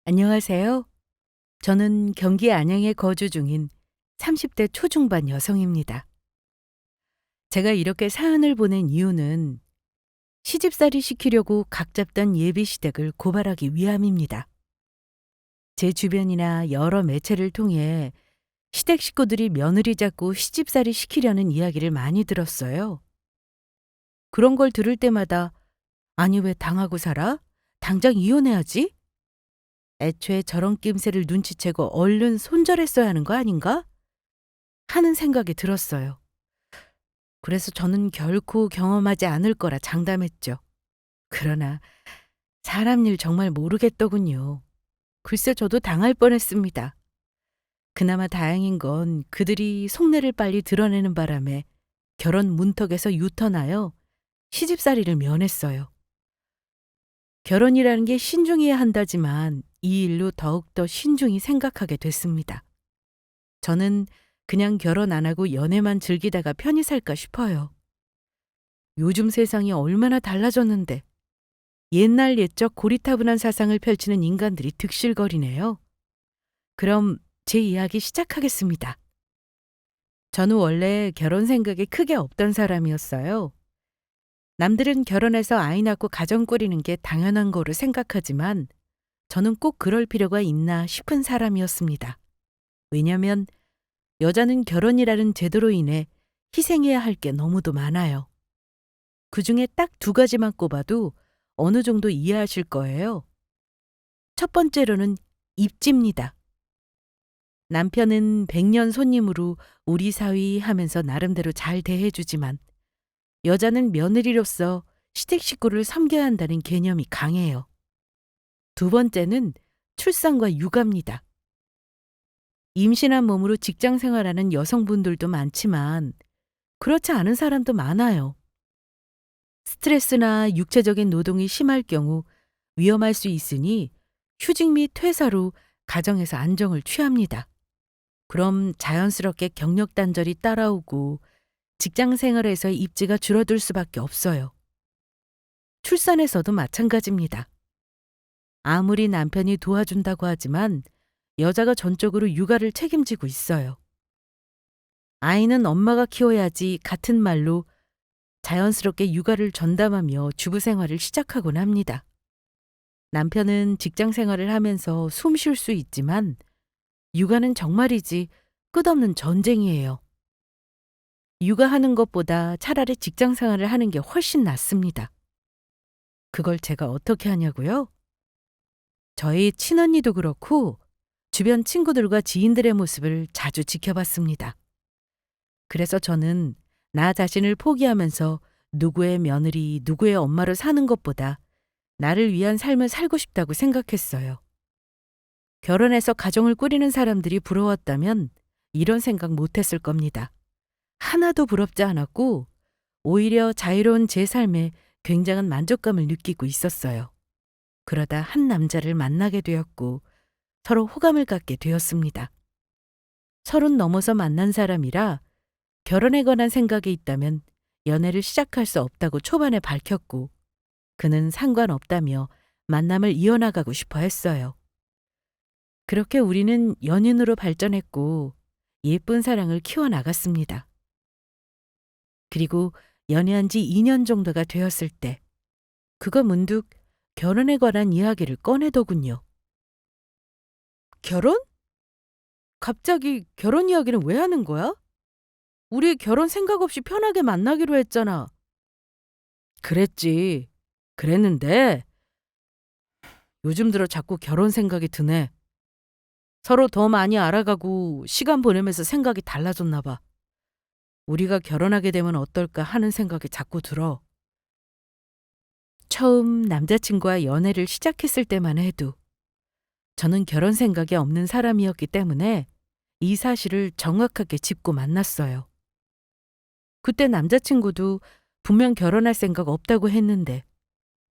안녕하세요. 저는 경기 안양에 거주 중인 30대 초중반 여성입니다. 제가 이렇게 사연을 보낸 이유는 시집살이 시키려고 각 잡던 예비 시댁을 고발하기 위함입니다. 제 주변이나 여러 매체를 통해 시댁 식구들이 며느리 잡고 시집살이 시키려는 이야기를 많이 들었어요. 그런 걸 들을 때마다 아니 왜 당하고 살아? 당장 이혼해야지? 애초에 저런 낌새를 눈치채고 얼른 손절했어야 하는 거 아닌가? 하는 생각이 들었어요. 그래서 저는 결코 경험하지 않을 거라 장담했죠. 그러나 사람 일 정말 모르겠더군요. 글쎄 저도 당할 뻔했습니다. 그나마 다행인 건 그들이 속내를 빨리 드러내는 바람에 결혼 문턱에서 유턴하여 시집살이를 면했어요. 결혼이라는 게 신중해야 한다지만 이 일로 더욱더 신중히 생각하게 됐습니다. 저는 그냥 결혼 안 하고 연애만 즐기다가 편히 살까 싶어요. 요즘 세상이 얼마나 달라졌는데 옛날 옛적 고리타분한 사상을 펼치는 인간들이 득실거리네요. 그럼 제 이야기 시작하겠습니다. 저는 원래 결혼 생각이 크게 없던 사람이었어요. 남들은 결혼해서 아이 낳고 가정 꾸리는 게 당연한 거로 생각하지만 저는 꼭 그럴 필요가 있나 싶은 사람이었습니다. 왜냐면 여자는 결혼이라는 제도로 인해 희생해야 할 게 너무도 많아요. 그중에 딱 두 가지만 꼽아도 어느 정도 이해하실 거예요. 첫 번째로는 입지입니다. 남편은 백년 손님으로 우리 사위 하면서 나름대로 잘 대해주지만 여자는 며느리로서 시댁 식구를 섬겨야 한다는 개념이 강해요. 두 번째는 출산과 육아입니다. 임신한 몸으로 직장 생활하는 여성분들도 많지만 그렇지 않은 사람도 많아요. 스트레스나 육체적인 노동이 심할 경우 위험할 수 있으니 휴직 및 퇴사로 가정에서 안정을 취합니다. 그럼 자연스럽게 경력 단절이 따라오고 직장 생활에서의 입지가 줄어들 수밖에 없어요. 출산에서도 마찬가지입니다. 아무리 남편이 도와준다고 하지만 여자가 전적으로 육아를 책임지고 있어요. 아이는 엄마가 키워야지 같은 말로 자연스럽게 육아를 전담하며 주부 생활을 시작하곤 합니다. 남편은 직장 생활을 하면서 숨 쉴 수 있지만 육아는 정말이지 끝없는 전쟁이에요. 육아하는 것보다 차라리 직장 생활을 하는 게 훨씬 낫습니다. 그걸 제가 어떻게 하냐고요? 저희 친언니도 그렇고 주변 친구들과 지인들의 모습을 자주 지켜봤습니다. 그래서 저는 나 자신을 포기하면서 누구의 며느리, 누구의 엄마로 사는 것보다 나를 위한 삶을 살고 싶다고 생각했어요. 결혼해서 가정을 꾸리는 사람들이 부러웠다면 이런 생각 못했을 겁니다. 하나도 부럽지 않았고 오히려 자유로운 제 삶에 굉장한 만족감을 느끼고 있었어요. 그러다 한 남자를 만나게 되었고 서로 호감을 갖게 되었습니다. 30 넘어서 만난 사람이라 결혼에 관한 생각이 있다면 연애를 시작할 수 없다고 초반에 밝혔고 그는 상관없다며 만남을 이어나가고 싶어 했어요. 그렇게 우리는 연인으로 발전했고 예쁜 사랑을 키워나갔습니다. 그리고 연애한 지 2년 정도가 되었을 때 그가 문득 결혼에 관한 이야기를 꺼내더군요. 결혼? 갑자기 결혼 이야기는 왜 하는 거야? 우리 결혼 생각 없이 편하게 만나기로 했잖아. 그랬지. 그랬는데 요즘 들어 자꾸 결혼 생각이 드네. 서로 더 많이 알아가고 시간 보내면서 생각이 달라졌나 봐. 우리가 결혼하게 되면 어떨까 하는 생각이 자꾸 들어. 처음 남자친구와 연애를 시작했을 때만 해도 저는 결혼 생각이 없는 사람이었기 때문에 이 사실을 정확하게 짚고 만났어요. 그때 남자친구도 분명 결혼할 생각 없다고 했는데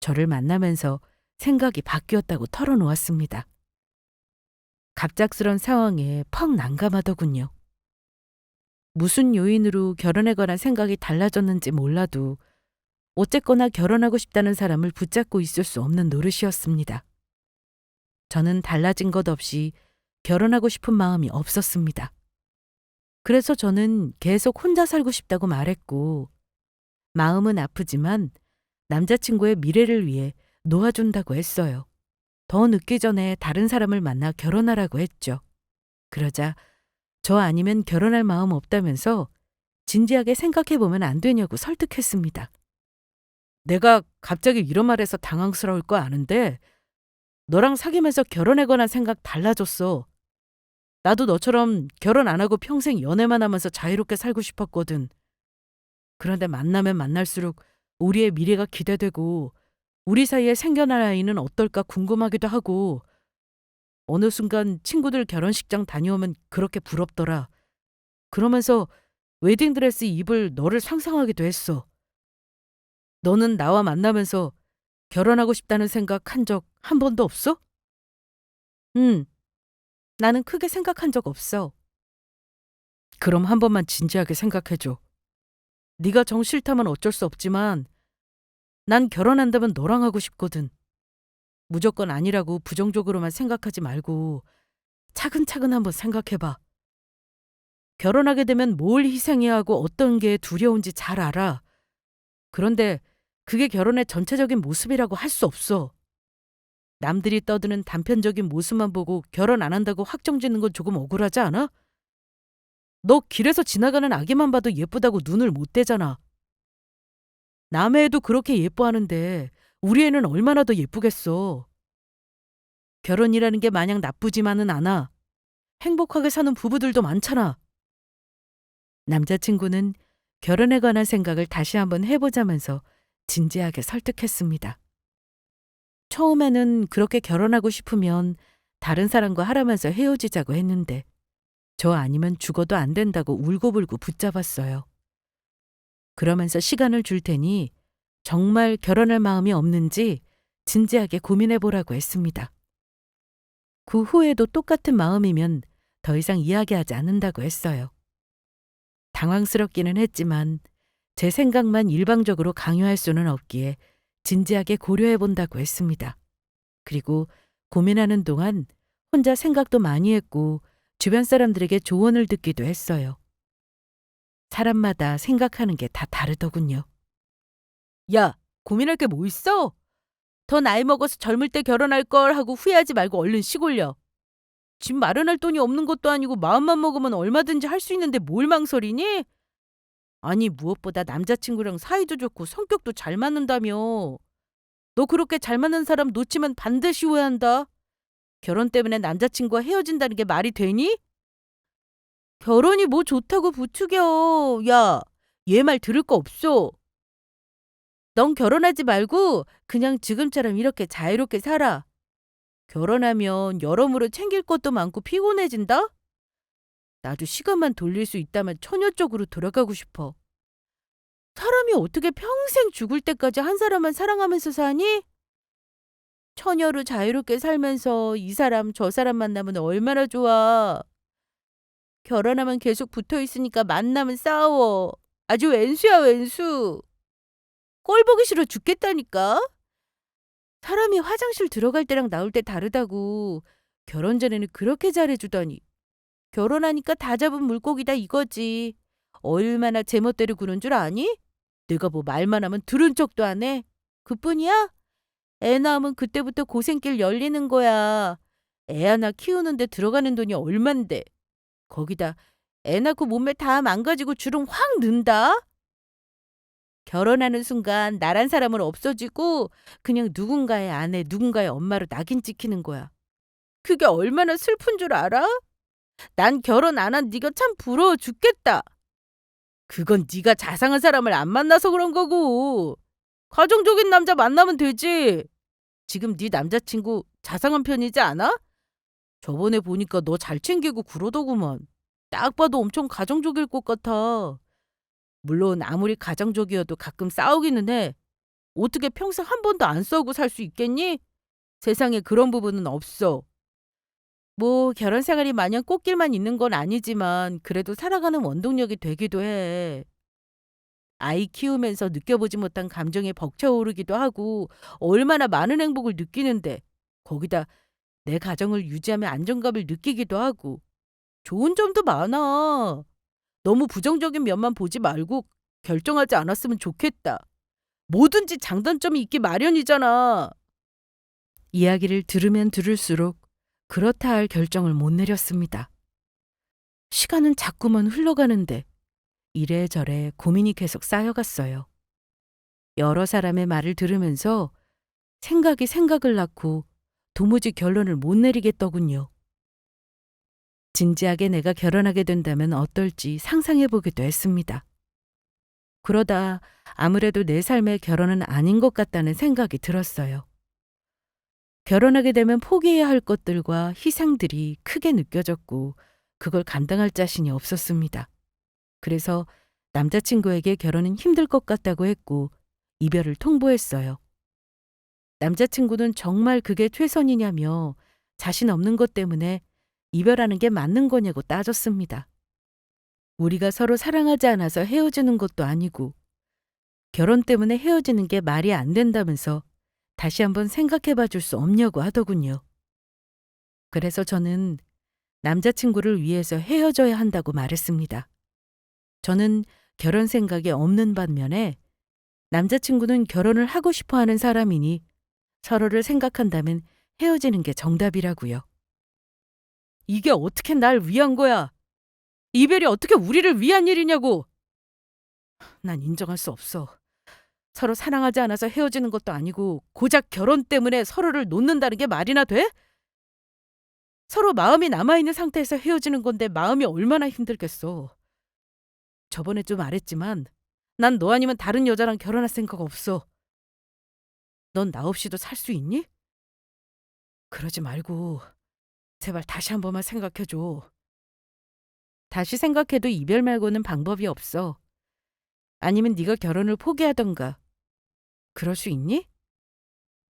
저를 만나면서 생각이 바뀌었다고 털어놓았습니다. 갑작스런 상황에 퍽 난감하더군요. 무슨 요인으로 결혼에 관한 생각이 달라졌는지 몰라도 어쨌거나 결혼하고 싶다는 사람을 붙잡고 있을 수 없는 노릇이었습니다. 저는 달라진 것 없이 결혼하고 싶은 마음이 없었습니다. 그래서 저는 계속 혼자 살고 싶다고 말했고, 마음은 아프지만 남자친구의 미래를 위해 놓아준다고 했어요. 더 늦기 전에 다른 사람을 만나 결혼하라고 했죠. 그러자 저 아니면 결혼할 마음 없다면서 진지하게 생각해보면 안 되냐고 설득했습니다. 내가 갑자기 이런 말해서 당황스러울 거 아는데 너랑 사귀면서 결혼에 관한 생각 달라졌어. 나도 너처럼 결혼 안 하고 평생 연애만 하면서 자유롭게 살고 싶었거든. 그런데 만나면 만날수록 우리의 미래가 기대되고 우리 사이에 생겨날 아이는 어떨까 궁금하기도 하고 어느 순간 친구들 결혼식장 다녀오면 그렇게 부럽더라. 그러면서 웨딩드레스 입을 너를 상상하기도 했어. 너는 나와 만나면서 결혼하고 싶다는 생각 한 적 한 번도 없어? 응, 나는 크게 생각한 적 없어. 그럼 한 번만 진지하게 생각해줘. 네가 정 싫다면 어쩔 수 없지만 난 결혼한다면 너랑 하고 싶거든. 무조건 아니라고 부정적으로만 생각하지 말고 차근차근 한번 생각해봐. 결혼하게 되면 뭘 희생해야 하고 어떤 게 두려운지 잘 알아. 그런데 그게 결혼의 전체적인 모습이라고 할 수 없어. 남들이 떠드는 단편적인 모습만 보고 결혼 안 한다고 확정짓는 건 조금 억울하지 않아? 너 길에서 지나가는 아기만 봐도 예쁘다고 눈을 못 떼잖아. 남의 애도 그렇게 예뻐하는데 우리 애는 얼마나 더 예쁘겠어. 결혼이라는 게 마냥 나쁘지만은 않아. 행복하게 사는 부부들도 많잖아. 남자친구는 결혼에 관한 생각을 다시 한번 해보자면서 진지하게 설득했습니다. 처음에는 그렇게 결혼하고 싶으면 다른 사람과 하라면서 헤어지자고 했는데 저 아니면 죽어도 안 된다고 울고불고 붙잡았어요. 그러면서 시간을 줄 테니 정말 결혼할 마음이 없는지 진지하게 고민해 보라고 했습니다. 그 후에도 똑같은 마음이면 더 이상 이야기하지 않는다고 했어요. 당황스럽기는 했지만 제 생각만 일방적으로 강요할 수는 없기에 진지하게 고려해 본다고 했습니다. 그리고 고민하는 동안 혼자 생각도 많이 했고 주변 사람들에게 조언을 듣기도 했어요. 사람마다 생각하는 게 다 다르더군요. 야, 고민할 게 뭐 있어? 더 나이 먹어서 젊을 때 결혼할 걸 하고 후회하지 말고 얼른 시골려. 집 마련할 돈이 없는 것도 아니고 마음만 먹으면 얼마든지 할 수 있는데 뭘 망설이니? 아니, 무엇보다 남자친구랑 사이도 좋고 성격도 잘 맞는다며. 너 그렇게 잘 맞는 사람 놓치면 반드시 후회한다. 결혼 때문에 남자친구와 헤어진다는 게 말이 되니? 결혼이 뭐 좋다고 부추겨. 야, 얘 말 들을 거 없어. 넌 결혼하지 말고 그냥 지금처럼 이렇게 자유롭게 살아. 결혼하면 여러모로 챙길 것도 많고 피곤해진다? 나도 시간만 돌릴 수 있다면 처녀 쪽으로 돌아가고 싶어. 사람이 어떻게 평생 죽을 때까지 한 사람만 사랑하면서 사니? 처녀로 자유롭게 살면서 이 사람 저 사람 만나면 얼마나 좋아. 결혼하면 계속 붙어 있으니까 만나면 싸워. 아주 왼수야 왼수. 꼴 보기 싫어 죽겠다니까. 사람이 화장실 들어갈 때랑 나올 때 다르다고. 결혼 전에는 그렇게 잘해주더니 결혼하니까 다 잡은 물고기다 이거지. 얼마나 제멋대로 구는 줄 아니? 내가 뭐 말만 하면 들은 척도 안 해. 그뿐이야? 애 낳으면 그때부터 고생길 열리는 거야. 애 하나 키우는데 들어가는 돈이 얼만데. 거기다 애 낳고 몸매 다 망가지고 주름 확 는다? 결혼하는 순간 나란 사람은 없어지고 그냥 누군가의 아내, 누군가의 엄마로 낙인 찍히는 거야. 그게 얼마나 슬픈 줄 알아? 난 결혼 안 한 네가 참 부러워 죽겠다. 그건 네가 자상한 사람을 안 만나서 그런 거고. 가정적인 남자 만나면 되지. 지금 네 남자친구 자상한 편이지 않아? 저번에 보니까 너 잘 챙기고 그러더구먼. 딱 봐도 엄청 가정적일 것 같아. 물론 아무리 가정적이어도 가끔 싸우기는 해. 어떻게 평생 한 번도 안 싸우고 살 수 있겠니? 세상에 그런 부분은 없어. 뭐 결혼 생활이 마냥 꽃길만 있는 건 아니지만 그래도 살아가는 원동력이 되기도 해. 아이 키우면서 느껴보지 못한 감정에 벅차오르기도 하고 얼마나 많은 행복을 느끼는데 거기다 내 가정을 유지하며 안정감을 느끼기도 하고 좋은 점도 많아. 너무 부정적인 면만 보지 말고 결정하지 않았으면 좋겠다. 뭐든지 장단점이 있기 마련이잖아. 이야기를 들으면 들을수록 그렇다 할 결정을 못 내렸습니다. 시간은 자꾸만 흘러가는데 이래저래 고민이 계속 쌓여갔어요. 여러 사람의 말을 들으면서 생각이 생각을 낳고 도무지 결론을 못 내리겠더군요. 진지하게 내가 결혼하게 된다면 어떨지 상상해 보기도 했습니다. 그러다 아무래도 내 삶의 결혼은 아닌 것 같다는 생각이 들었어요. 결혼하게 되면 포기해야 할 것들과 희생들이 크게 느껴졌고 그걸 감당할 자신이 없었습니다. 그래서 남자친구에게 결혼은 힘들 것 같다고 했고 이별을 통보했어요. 남자친구는 정말 그게 최선이냐며 자신 없는 것 때문에 이별하는 게 맞는 거냐고 따졌습니다. 우리가 서로 사랑하지 않아서 헤어지는 것도 아니고 결혼 때문에 헤어지는 게 말이 안 된다면서 다시 한번 생각해 봐 줄 수 없냐고 하더군요. 그래서 저는 남자친구를 위해서 헤어져야 한다고 말했습니다. 저는 결혼 생각이 없는 반면에 남자친구는 결혼을 하고 싶어 하는 사람이니 서로를 생각한다면 헤어지는 게 정답이라고요. 이게 어떻게 날 위한 거야? 이별이 어떻게 우리를 위한 일이냐고! 난 인정할 수 없어. 서로 사랑하지 않아서 헤어지는 것도 아니고 고작 결혼 때문에 서로를 놓는다는 게 말이나 돼? 서로 마음이 남아있는 상태에서 헤어지는 건데 마음이 얼마나 힘들겠어. 저번에 좀 말했지만 난 너 아니면 다른 여자랑 결혼할 생각 없어. 넌 나 없이도 살 수 있니? 그러지 말고 제발 다시 한 번만 생각해줘. 다시 생각해도 이별 말고는 방법이 없어. 아니면 네가 결혼을 포기하던가. 그럴 수 있니?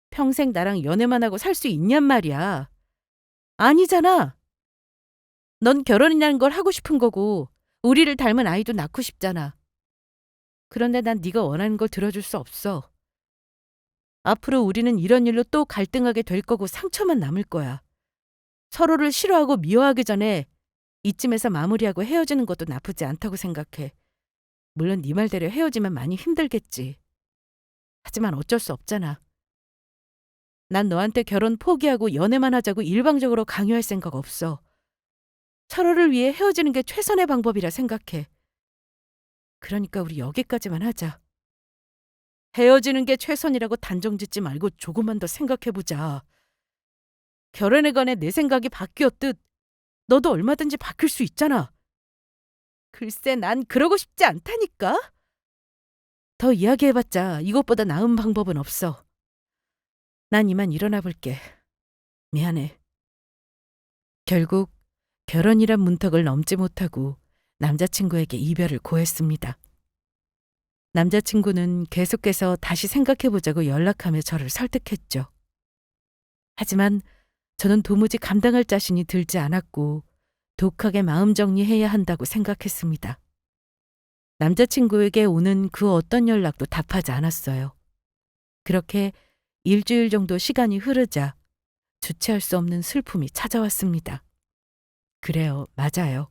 평생 나랑 연애만 하고 살 수 있냔 말이야. 아니잖아. 넌 결혼이라는 걸 하고 싶은 거고 우리를 닮은 아이도 낳고 싶잖아. 그런데 난 네가 원하는 걸 들어줄 수 없어. 앞으로 우리는 이런 일로 또 갈등하게 될 거고 상처만 남을 거야. 서로를 싫어하고 미워하기 전에 이쯤에서 마무리하고 헤어지는 것도 나쁘지 않다고 생각해. 물론 네 말대로 헤어지면 많이 힘들겠지. 하지만 어쩔 수 없잖아. 난 너한테 결혼 포기하고 연애만 하자고 일방적으로 강요할 생각 없어. 서로를 위해 헤어지는 게 최선의 방법이라 생각해. 그러니까 우리 여기까지만 하자. 헤어지는 게 최선이라고 단정 짓지 말고 조금만 더 생각해보자. 결혼에 관해 내 생각이 바뀌었듯 너도 얼마든지 바뀔 수 있잖아. 글쎄 난 그러고 싶지 않다니까. 더 이야기해봤자 이것보다 나은 방법은 없어. 난 이만 일어나 볼게. 미안해. 결국 결혼이란 문턱을 넘지 못하고 남자친구에게 이별을 고했습니다. 남자친구는 계속해서 다시 생각해보자고 연락하며 저를 설득했죠. 하지만 저는 도무지 감당할 자신이 들지 않았고 독하게 마음 정리해야 한다고 생각했습니다. 남자친구에게 오는 그 어떤 연락도 답하지 않았어요. 그렇게 일주일 정도 시간이 흐르자 주체할 수 없는 슬픔이 찾아왔습니다. 그래요, 맞아요.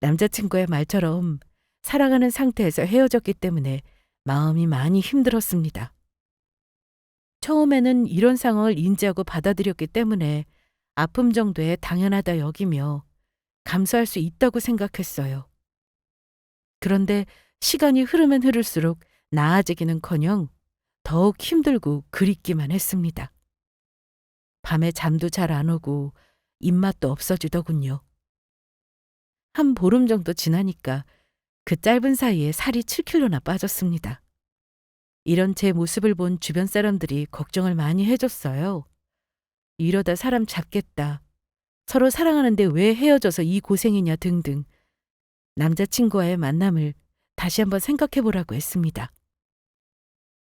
남자친구의 말처럼 사랑하는 상태에서 헤어졌기 때문에 마음이 많이 힘들었습니다. 처음에는 이런 상황을 인지하고 받아들였기 때문에 아픔 정도에 당연하다 여기며 감수할 수 있다고 생각했어요. 그런데 시간이 흐르면 흐를수록 나아지기는커녕 더욱 힘들고 그립기만 했습니다. 밤에 잠도 잘 안 오고 입맛도 없어지더군요. 한 보름 정도 지나니까 그 짧은 사이에 살이 7kg나 빠졌습니다. 이런 제 모습을 본 주변 사람들이 걱정을 많이 해줬어요. 이러다 사람 잡겠다. 서로 사랑하는데 왜 헤어져서 이 고생이냐 등등. 남자친구와의 만남을 다시 한번 생각해보라고 했습니다.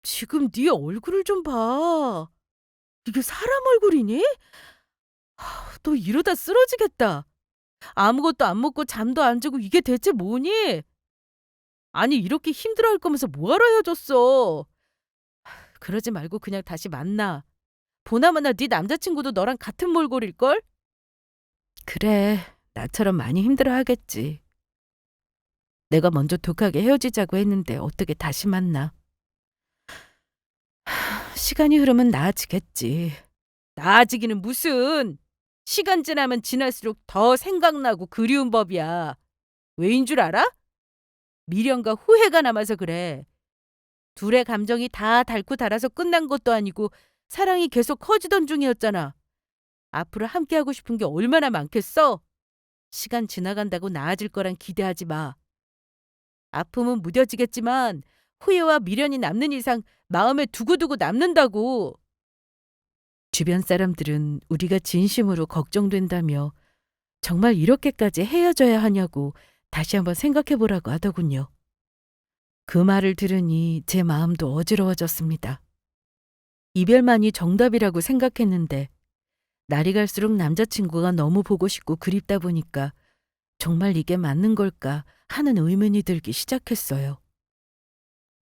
지금 네 얼굴을 좀 봐. 이게 사람 얼굴이니? 너 이러다 쓰러지겠다. 아무것도 안 먹고 잠도 안 자고 이게 대체 뭐니? 아니 이렇게 힘들어할 거면서 뭐하러 헤어졌어? 그러지 말고 그냥 다시 만나. 보나마나 네 남자친구도 너랑 같은 몰골일걸? 그래, 나처럼 많이 힘들어하겠지. 내가 먼저 독하게 헤어지자고 했는데 어떻게 다시 만나. 시간이 흐르면 나아지겠지. 나아지기는 무슨. 시간 지나면 지날수록 더 생각나고 그리운 법이야. 왜인 줄 알아? 미련과 후회가 남아서 그래. 둘의 감정이 다 닳고 닳아서 끝난 것도 아니고 사랑이 계속 커지던 중이었잖아. 앞으로 함께하고 싶은 게 얼마나 많겠어? 시간 지나간다고 나아질 거란 기대하지 마. 아픔은 무뎌지겠지만 후회와 미련이 남는 이상 마음에 두고두고 남는다고. 주변 사람들은 우리가 진심으로 걱정된다며 정말 이렇게까지 헤어져야 하냐고 다시 한번 생각해 보라고 하더군요. 그 말을 들으니 제 마음도 어지러워졌습니다. 이별만이 정답이라고 생각했는데 날이 갈수록 남자친구가 너무 보고 싶고 그립다 보니까 정말 이게 맞는 걸까 하는 의문이 들기 시작했어요.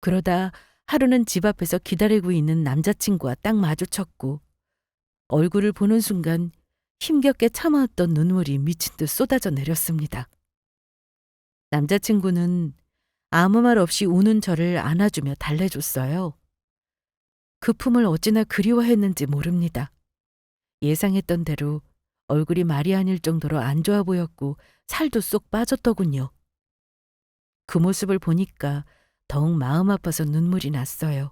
그러다 하루는 집 앞에서 기다리고 있는 남자친구와 딱 마주쳤고 얼굴을 보는 순간 힘겹게 참아왔던 눈물이 미친 듯 쏟아져 내렸습니다. 남자친구는 아무 말 없이 우는 저를 안아주며 달래줬어요. 그 품을 어찌나 그리워했는지 모릅니다. 예상했던 대로 얼굴이 말이 아닐 정도로 안 좋아 보였고 살도 쏙 빠졌더군요. 그 모습을 보니까 더욱 마음 아파서 눈물이 났어요.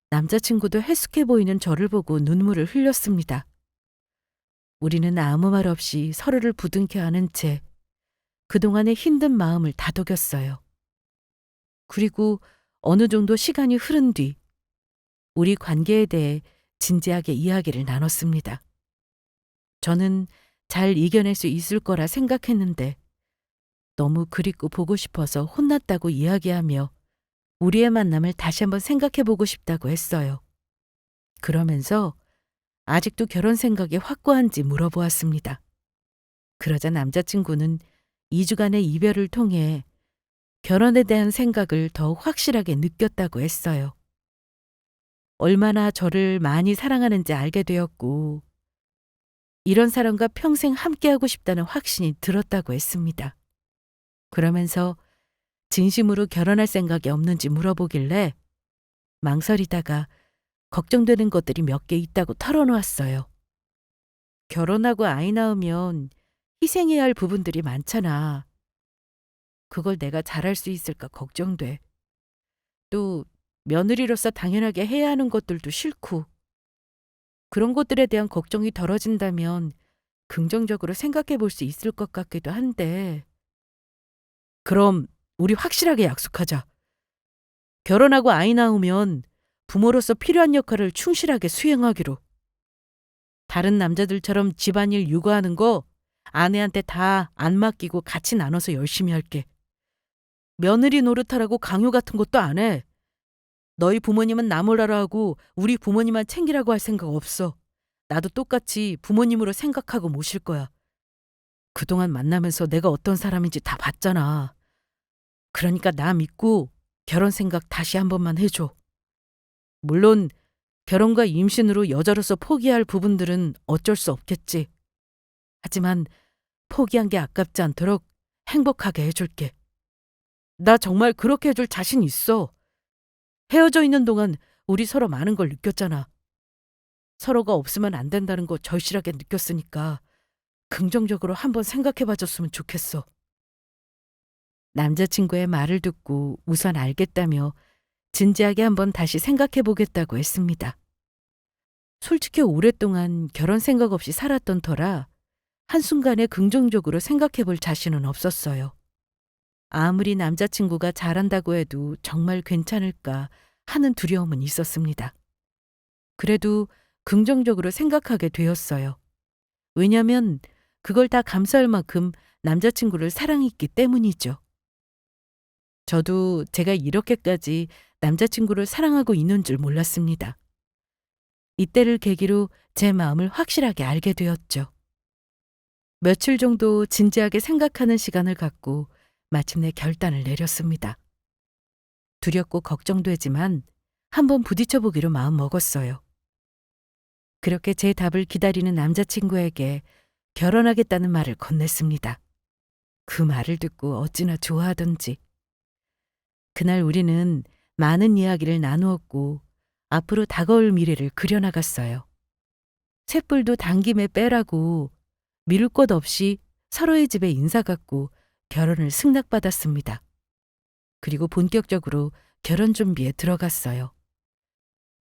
남자친구도 해숙해 보이는 저를 보고 눈물을 흘렸습니다. 우리는 아무 말 없이 서로를 부둥켜 안은 채 그동안의 힘든 마음을 다독였어요. 그리고 어느 정도 시간이 흐른 뒤 우리 관계에 대해 진지하게 이야기를 나눴습니다. 저는 잘 이겨낼 수 있을 거라 생각했는데 너무 그립고 보고 싶어서 혼났다고 이야기하며 우리의 만남을 다시 한번 생각해 보고 싶다고 했어요. 그러면서 아직도 결혼 생각이 확고한지 물어보았습니다. 그러자 남자친구는 2주간의 이별을 통해 결혼에 대한 생각을 더욱 확실하게 느꼈다고 했어요. 얼마나 저를 많이 사랑하는지 알게 되었고 이런 사람과 평생 함께하고 싶다는 확신이 들었다고 했습니다. 그러면서 진심으로 결혼할 생각이 없는지 물어보길래 망설이다가 걱정되는 것들이 몇 개 있다고 털어놓았어요. 결혼하고 아이 낳으면 희생해야 할 부분들이 많잖아. 그걸 내가 잘할 수 있을까 걱정돼. 또 며느리로서 당연하게 해야 하는 것들도 싫고 그런 것들에 대한 걱정이 덜어진다면 긍정적으로 생각해 볼 수 있을 것 같기도 한데 그럼 우리 확실하게 약속하자. 결혼하고 아이 낳으면 부모로서 필요한 역할을 충실하게 수행하기로. 다른 남자들처럼 집안일 육아하는 거 아내한테 다 안 맡기고 같이 나눠서 열심히 할게. 며느리 노릇하라고 강요 같은 것도 안 해. 너희 부모님은 나 몰라라 하고 우리 부모님만 챙기라고 할 생각 없어. 나도 똑같이 부모님으로 생각하고 모실 거야. 그동안 만나면서 내가 어떤 사람인지 다 봤잖아. 그러니까 나 믿고 결혼 생각 다시 한 번만 해줘. 물론 결혼과 임신으로 여자로서 포기할 부분들은 어쩔 수 없겠지. 하지만 포기한 게 아깝지 않도록 행복하게 해줄게. 나 정말 그렇게 해줄 자신 있어. 헤어져 있는 동안 우리 서로 많은 걸 느꼈잖아. 서로가 없으면 안 된다는 거 절실하게 느꼈으니까 긍정적으로 한번 생각해 봐줬으면 좋겠어. 남자친구의 말을 듣고 우선 알겠다며 진지하게 한번 다시 생각해 보겠다고 했습니다. 솔직히 오랫동안 결혼 생각 없이 살았던 터라 한순간에 긍정적으로 생각해 볼 자신은 없었어요. 아무리 남자친구가 잘한다고 해도 정말 괜찮을까 하는 두려움은 있었습니다. 그래도 긍정적으로 생각하게 되었어요. 왜냐면 그걸 다 감수할 만큼 남자친구를 사랑했기 때문이죠. 저도 제가 이렇게까지 남자친구를 사랑하고 있는 줄 몰랐습니다. 이때를 계기로 제 마음을 확실하게 알게 되었죠. 며칠 정도 진지하게 생각하는 시간을 갖고 마침내 결단을 내렸습니다. 두렵고 걱정되지만 한번 부딪혀 보기로 마음 먹었어요. 그렇게 제 답을 기다리는 남자친구에게 결혼하겠다는 말을 건넸습니다. 그 말을 듣고 어찌나 좋아하던지. 그날 우리는 많은 이야기를 나누었고 앞으로 다가올 미래를 그려나갔어요. 쇳불도 당김에 빼라고 미룰 것 없이 서로의 집에 인사 갔고 결혼을 승낙받았습니다. 그리고 본격적으로 결혼 준비에 들어갔어요.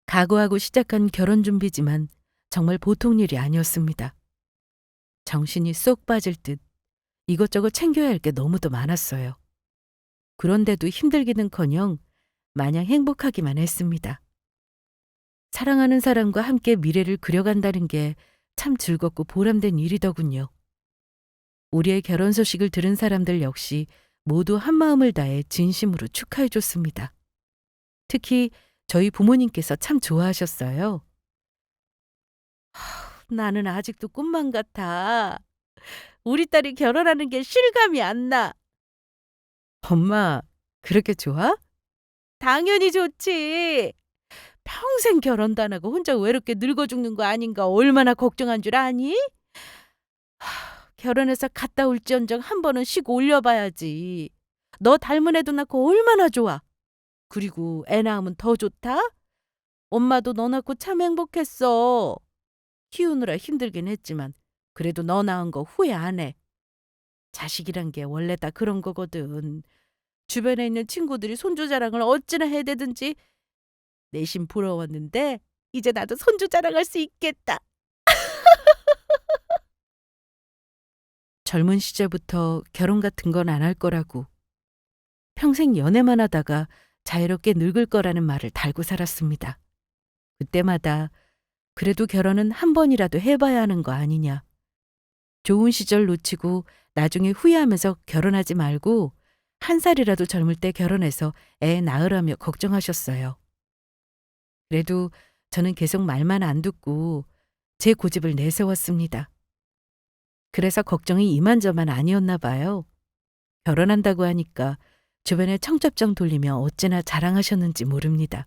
각오하고 시작한 결혼 준비지만 정말 보통 일이 아니었습니다. 정신이 쏙 빠질 듯 이것저것 챙겨야 할 게 너무도 많았어요. 그런데도 힘들기는커녕 마냥 행복하기만 했습니다. 사랑하는 사람과 함께 미래를 그려간다는 게 참 즐겁고 보람된 일이더군요. 우리의 결혼 소식을 들은 사람들 역시 모두 한마음을 다해 진심으로 축하해 줬습니다. 특히 저희 부모님께서 참 좋아하셨어요. 나는 아직도 꿈만 같아. 우리 딸이 결혼하는 게 실감이 안 나. 엄마, 그렇게 좋아? 당연히 좋지. 평생 결혼도 안 하고 혼자 외롭게 늙어 죽는 거 아닌가 얼마나 걱정한 줄 아니? 결혼해서 갔다 올지언정 한 번은 쉬고 올려봐야지. 너 닮은 애도 낳고 얼마나 좋아. 그리고 애 낳으면 더 좋다? 엄마도 너 낳고 참 행복했어. 키우느라 힘들긴 했지만 그래도 너 낳은 거 후회 안 해. 자식이란 게 원래 다 그런 거거든. 주변에 있는 친구들이 손주 자랑을 어찌나 해대든지 내심 부러웠는데 이제 나도 손주 자랑할 수 있겠다. 젊은 시절부터 결혼 같은 건 안 할 거라고 평생 연애만 하다가 자유롭게 늙을 거라는 말을 달고 살았습니다. 그때마다 그래도 결혼은 한 번이라도 해봐야 하는 거 아니냐. 좋은 시절 놓치고 나중에 후회하면서 결혼하지 말고 한 살이라도 젊을 때 결혼해서 애 낳으라며 걱정하셨어요. 그래도 저는 계속 말만 안 듣고 제 고집을 내세웠습니다. 그래서 걱정이 이만저만 아니었나 봐요. 결혼한다고 하니까 주변에 청첩장 돌리며 어찌나 자랑하셨는지 모릅니다.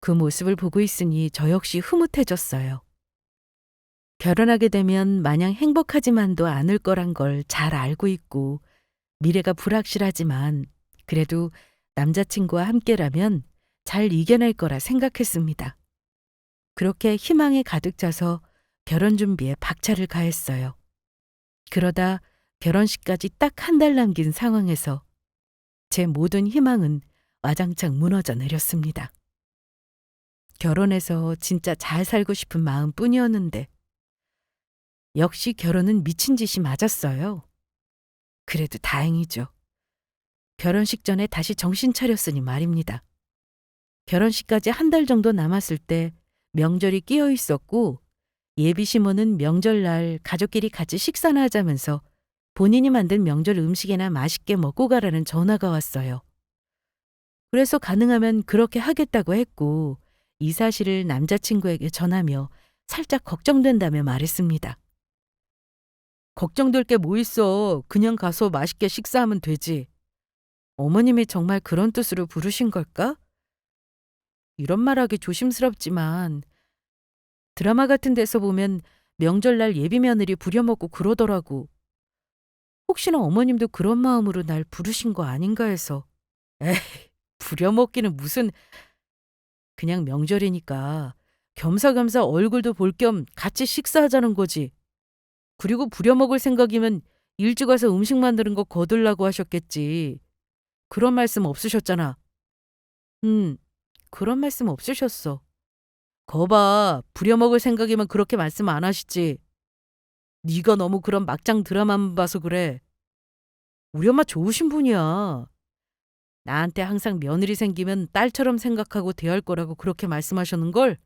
그 모습을 보고 있으니 저 역시 흐뭇해졌어요. 결혼하게 되면 마냥 행복하지만도 않을 거란 걸 잘 알고 있고 미래가 불확실하지만 그래도 남자친구와 함께라면 잘 이겨낼 거라 생각했습니다. 그렇게 희망에 가득 차서 결혼 준비에 박차를 가했어요. 그러다 결혼식까지 딱 한 달 남긴 상황에서 제 모든 희망은 와장창 무너져 내렸습니다. 결혼해서 진짜 잘 살고 싶은 마음뿐이었는데 역시 결혼은 미친 짓이 맞았어요. 그래도 다행이죠. 결혼식 전에 다시 정신 차렸으니 말입니다. 결혼식까지 한 달 정도 남았을 때 명절이 끼어 있었고 예비 시모는 명절날 가족끼리 같이 식사나 하자면서 본인이 만든 명절 음식이나 맛있게 먹고 가라는 전화가 왔어요. 그래서 가능하면 그렇게 하겠다고 했고 이 사실을 남자친구에게 전하며 살짝 걱정된다며 말했습니다. 걱정될 게 뭐 있어. 그냥 가서 맛있게 식사하면 되지. 어머님이 정말 그런 뜻으로 부르신 걸까? 이런 말하기 조심스럽지만 드라마 같은 데서 보면 명절날 예비 며느리 부려먹고 그러더라고. 혹시나 어머님도 그런 마음으로 날 부르신 거 아닌가 해서. 에이, 부려먹기는 무슨. 그냥 명절이니까 겸사겸사 얼굴도 볼 겸 같이 식사하자는 거지. 그리고 부려먹을 생각이면 일찍 와서 음식 만드는 거 거들라고 하셨겠지. 그런 말씀 없으셨잖아. 그런 말씀 없으셨어. 거봐, 부려먹을 생각이면 그렇게 말씀 안 하시지. 네가 너무 그런 막장 드라마만 봐서 그래. 우리 엄마 좋으신 분이야. 나한테 항상 며느리 생기면 딸처럼 생각하고 대할 거라고 그렇게 말씀하셨는걸?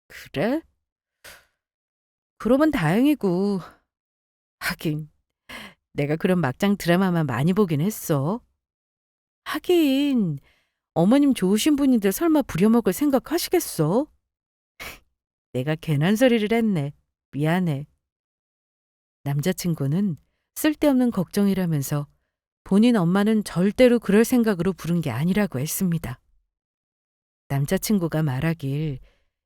그래? 그러면 다행이고. 하긴 내가 그런 막장 드라마만 많이 보긴 했어. 하긴 어머님 좋으신 분인데 설마 부려먹을 생각하시겠어? 내가 괜한 소리를 했네. 미안해. 남자친구는 쓸데없는 걱정이라면서 본인 엄마는 절대로 그럴 생각으로 부른 게 아니라고 했습니다. 남자친구가 말하길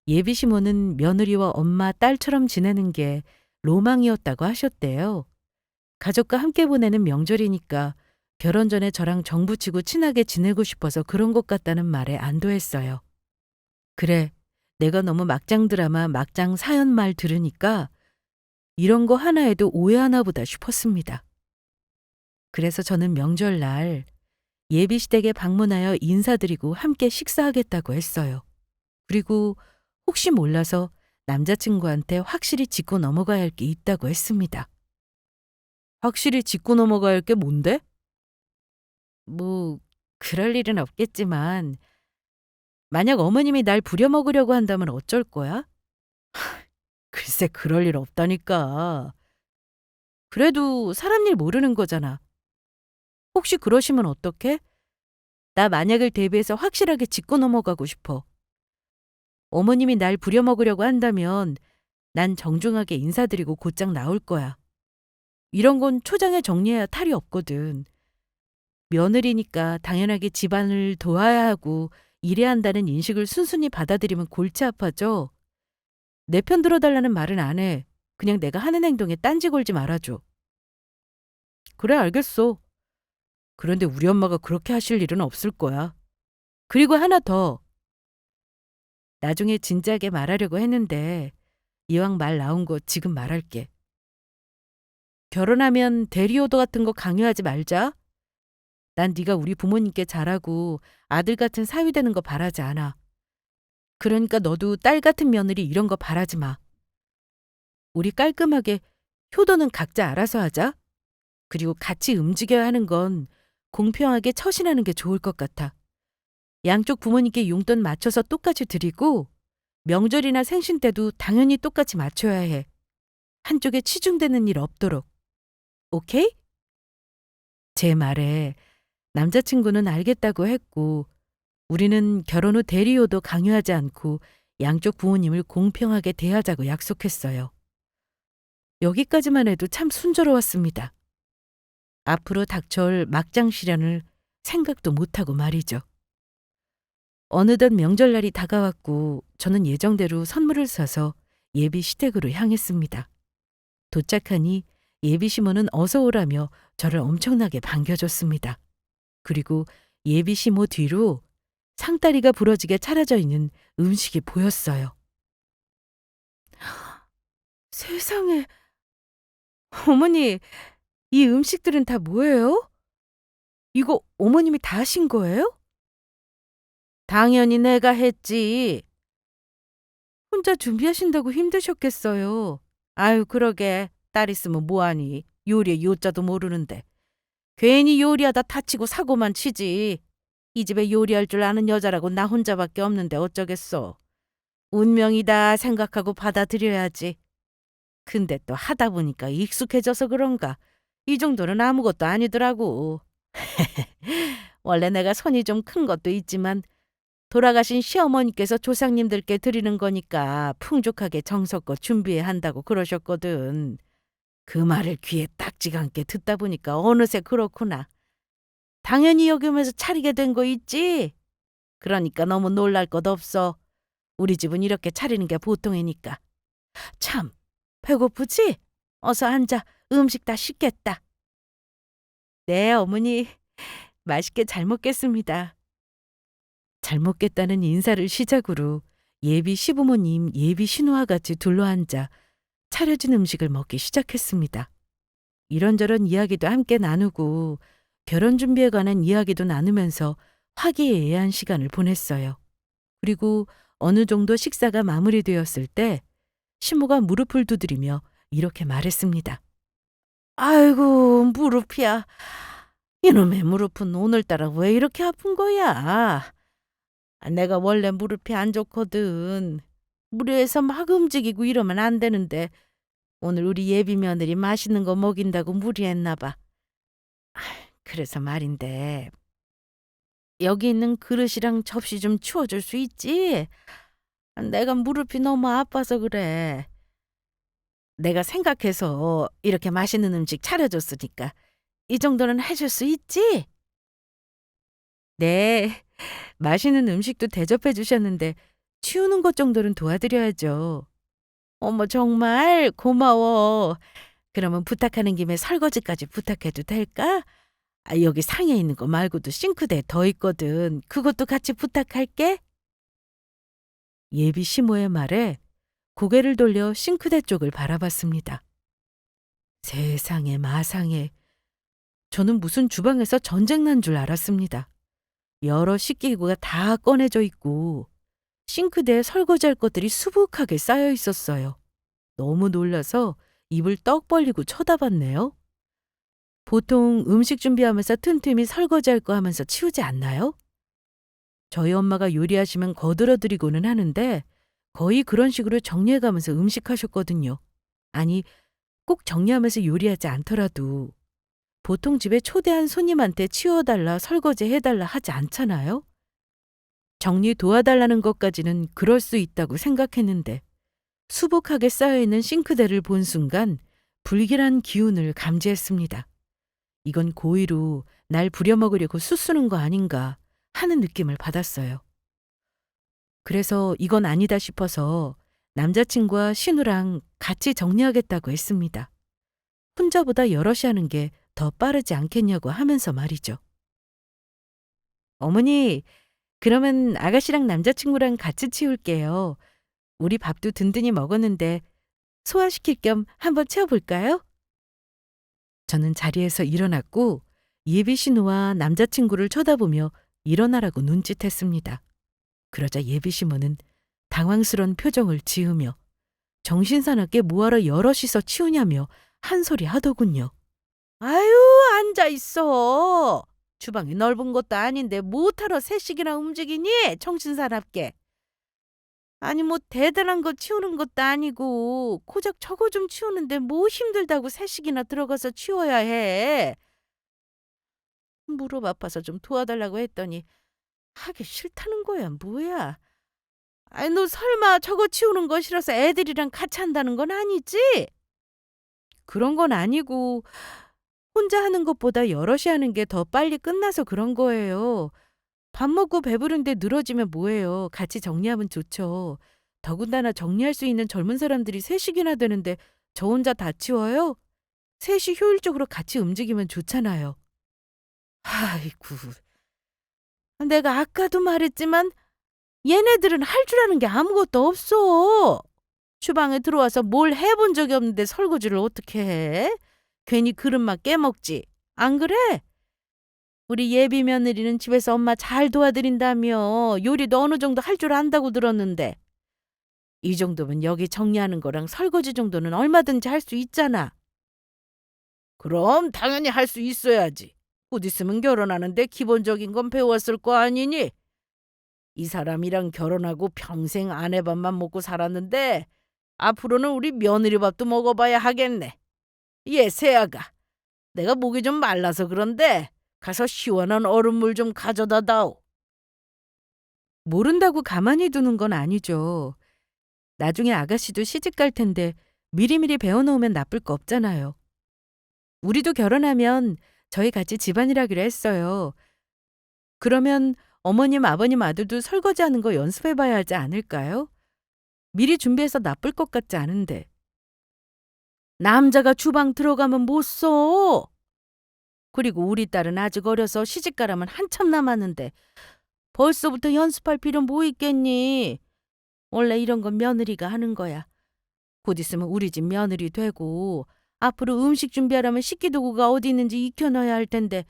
예비 시모는 며느리와 엄마, 딸처럼 지내는 게 로망이었다고 하셨대요. 가족과 함께 보내는 명절이니까 결혼 전에 저랑 정붙이고 친하게 지내고 싶어서 그런 것 같다는 말에 안도했어요. 그래, 내가 너무 막장 드라마, 막장 사연 말 들으니까 이런 거 하나에도 오해하나 보다 싶었습니다. 그래서 저는 명절날 예비 시댁에 방문하여 인사드리고 함께 식사하겠다고 했어요. 그리고 혹시 몰라서 남자친구한테 확실히 짚고 넘어가야 할 게 있다고 했습니다. 확실히 짚고 넘어가야 할 게 뭔데? 뭐, 그럴 일은 없겠지만, 만약 어머님이 날 부려먹으려고 한다면 어쩔 거야? 글쎄, 그럴 일 없다니까. 그래도 사람 일 모르는 거잖아. 혹시 그러시면 어떡해? 나 만약을 대비해서 확실하게 짚고 넘어가고 싶어. 어머님이 날 부려먹으려고 한다면 난 정중하게 인사드리고 곧장 나올 거야. 이런 건 초장에 정리해야 탈이 없거든. 며느리니까 당연하게 집안을 도와야 하고 일해야 한다는 인식을 순순히 받아들이면 골치 아파져. 내 편 들어달라는 말은 안 해. 그냥 내가 하는 행동에 딴지 걸지 말아줘. 그래, 알겠어. 그런데 우리 엄마가 그렇게 하실 일은 없을 거야. 그리고 하나 더. 나중에 진지하게 말하려고 했는데 이왕 말 나온 거 지금 말할게. 결혼하면 대리오더 같은 거 강요하지 말자. 난 네가 우리 부모님께 잘하고 아들 같은 사위 되는 거 바라지 않아. 그러니까 너도 딸 같은 며느리 이런 거 바라지 마. 우리 깔끔하게 효도는 각자 알아서 하자. 그리고 같이 움직여야 하는 건 공평하게 처신하는 게 좋을 것 같아. 양쪽 부모님께 용돈 맞춰서 똑같이 드리고 명절이나 생신 때도 당연히 똑같이 맞춰야 해. 한쪽에 치중되는 일 없도록. 오케이? 제 말에 남자친구는 알겠다고 했고 우리는 결혼 후 대리효도 강요하지 않고 양쪽 부모님을 공평하게 대하자고 약속했어요. 여기까지만 해도 참 순조로웠습니다. 앞으로 닥쳐올 막장 시련을 생각도 못하고 말이죠. 어느덧 명절날이 다가왔고 저는 예정대로 선물을 사서 예비 시댁으로 향했습니다. 도착하니 예비 시모는 어서 오라며 저를 엄청나게 반겨줬습니다. 그리고 예비 시모 뒤로 상다리가 부러지게 차려져 있는 음식이 보였어요. 세상에, 어머니, 이 음식들은 다 뭐예요? 이거 어머님이 다 하신 거예요? 당연히 내가 했지. 혼자 준비하신다고 힘드셨겠어요. 아유, 그러게. 딸 있으면 뭐하니. 요리의 요자도 모르는데. 괜히 요리하다 다치고 사고만 치지. 이 집에 요리할 줄 아는 여자라고 나 혼자밖에 없는데 어쩌겠어. 운명이다 생각하고 받아들여야지. 근데 또 하다 보니까 익숙해져서 그런가. 이 정도는 아무것도 아니더라고. 원래 내가 손이 좀 큰 것도 있지만 돌아가신 시어머니께서 조상님들께 드리는 거니까 풍족하게 정성껏 준비해야 한다고 그러셨거든. 그 말을 귀에 딱지가 않게 듣다 보니까 어느새 그렇구나. 당연히 여기면서 차리게 된 거 있지? 그러니까 너무 놀랄 것 없어. 우리 집은 이렇게 차리는 게 보통이니까. 참, 배고프지? 어서 앉아. 음식 다 식겠다. 네, 어머니. 맛있게 잘 먹겠습니다. 잘 먹겠다는 인사를 시작으로 예비 시부모님, 예비 신우와 같이 둘러앉아 차려진 음식을 먹기 시작했습니다. 이런저런 이야기도 함께 나누고 결혼 준비에 관한 이야기도 나누면서 화기애애한 시간을 보냈어요. 그리고 어느 정도 식사가 마무리되었을 때 시모가 무릎을 두드리며 이렇게 말했습니다. 아이고, 무릎이야. 이놈의 무릎은 오늘따라 왜 이렇게 아픈 거야? 내가 원래 무릎이 안 좋거든. 무리해서 막 움직이고 이러면 안 되는데 오늘 우리 예비 며느리 맛있는 거 먹인다고 무리했나 봐. 그래서 말인데 여기 있는 그릇이랑 접시 좀 치워줄 수 있지? 내가 무릎이 너무 아파서 그래. 내가 생각해서 이렇게 맛있는 음식 차려줬으니까 이 정도는 해줄 수 있지? 네, 맛있는 음식도 대접해 주셨는데 치우는 것 정도는 도와드려야죠. 어머, 정말 고마워. 그러면 부탁하는 김에 설거지까지 부탁해도 될까? 여기 상에 있는 거 말고도 싱크대에 더 있거든. 그것도 같이 부탁할게. 예비 시모의 말에 고개를 돌려 싱크대 쪽을 바라봤습니다. 세상에 마상에. 저는 무슨 주방에서 전쟁 난 줄 알았습니다. 여러 식기구가 다 꺼내져 있고 싱크대에 설거지할 것들이 수북하게 쌓여 있었어요. 너무 놀라서 입을 떡 벌리고 쳐다봤네요. 보통 음식 준비하면서 틈틈이 설거지할 거 하면서 치우지 않나요? 저희 엄마가 요리하시면 거들어드리고는 하는데 거의 그런 식으로 정리해가면서 음식하셨거든요. 아니, 꼭 정리하면서 요리하지 않더라도 보통 집에 초대한 손님한테 치워달라 설거지 해달라 하지 않잖아요? 정리 도와달라는 것까지는 그럴 수 있다고 생각했는데 수북하게 쌓여있는 싱크대를 본 순간 불길한 기운을 감지했습니다. 이건 고의로 날 부려먹으려고 수쓰는 거 아닌가 하는 느낌을 받았어요. 그래서 이건 아니다 싶어서 남자친구와 신우랑 같이 정리하겠다고 했습니다. 혼자보다 여럿이 하는 게 더 빠르지 않겠냐고 하면서 말이죠. 어머니, 그러면 아가씨랑 남자친구랑 같이 치울게요. 우리 밥도 든든히 먹었는데 소화시킬 겸 한번 채워볼까요? 저는 자리에서 일어났고 예비 신우와 남자친구를 쳐다보며 일어나라고 눈짓했습니다. 그러자 예비 신우는 당황스런 표정을 지으며 정신사납게 뭐하러 여럿이서 치우냐며 한 소리 하더군요. 아유, 앉아있어. 주방이 넓은 것도 아닌데 못하러 셋씩이나 움직이니? 정신사납게. 아니 뭐 대단한 거 치우는 것도 아니고 고작 저거 좀 치우는데 뭐 힘들다고 셋씩이나 들어가서 치워야 해. 무릎 아파서 좀 도와달라고 했더니 하기 싫다는 거야, 뭐야. 아니 너 설마 저거 치우는 거 싫어서 애들이랑 같이 한다는 건 아니지? 그런 건 아니고 혼자 하는 것보다 여럿이 하는 게 더 빨리 끝나서 그런 거예요. 밥 먹고 배부른데 늘어지면 뭐해요. 같이 정리하면 좋죠. 더군다나 정리할 수 있는 젊은 사람들이 셋씩이나 되는데 저 혼자 다 치워요? 셋이 효율적으로 같이 움직이면 좋잖아요. 아이고, 내가 아까도 말했지만 얘네들은 할 줄 아는 게 아무것도 없어. 주방에 들어와서 뭘 해본 적이 없는데 설거지를 어떻게 해? 괜히 그릇만 깨먹지. 안 그래? 우리 예비 며느리는 집에서 엄마 잘 도와드린다며 요리도 어느 정도 할 줄 안다고 들었는데 이 정도면 여기 정리하는 거랑 설거지 정도는 얼마든지 할 수 있잖아. 그럼 당연히 할 수 있어야지. 곧 있으면 결혼하는데 기본적인 건 배웠을 거 아니니? 이 사람이랑 결혼하고 평생 아내밥만 먹고 살았는데 앞으로는 우리 며느리 밥도 먹어봐야 하겠네. 얘 새아가, 내가 목이 좀 말라서 그런데 가서 시원한 얼음물 좀 가져다 다오. 모른다고 가만히 두는 건 아니죠. 나중에 아가씨도 시집 갈 텐데 미리미리 배워놓으면 나쁠 거 없잖아요. 우리도 결혼하면 저희 같이 집안일 하기로 했어요. 그러면 어머님, 아버님 아들도 설거지하는 거 연습해봐야 하지 않을까요? 미리 준비해서 나쁠 것 같지 않은데. 남자가 주방 들어가면 못 써. 그리고 우리 딸은 아직 어려서 시집가라면 한참 남았는데 벌써부터 연습할 필요 뭐 있겠니? 원래 이런 건 며느리가 하는 거야. 곧 있으면 우리 집 며느리 되고 앞으로 음식 준비하려면 식기도구가 어디 있는지 익혀놔야 할 텐데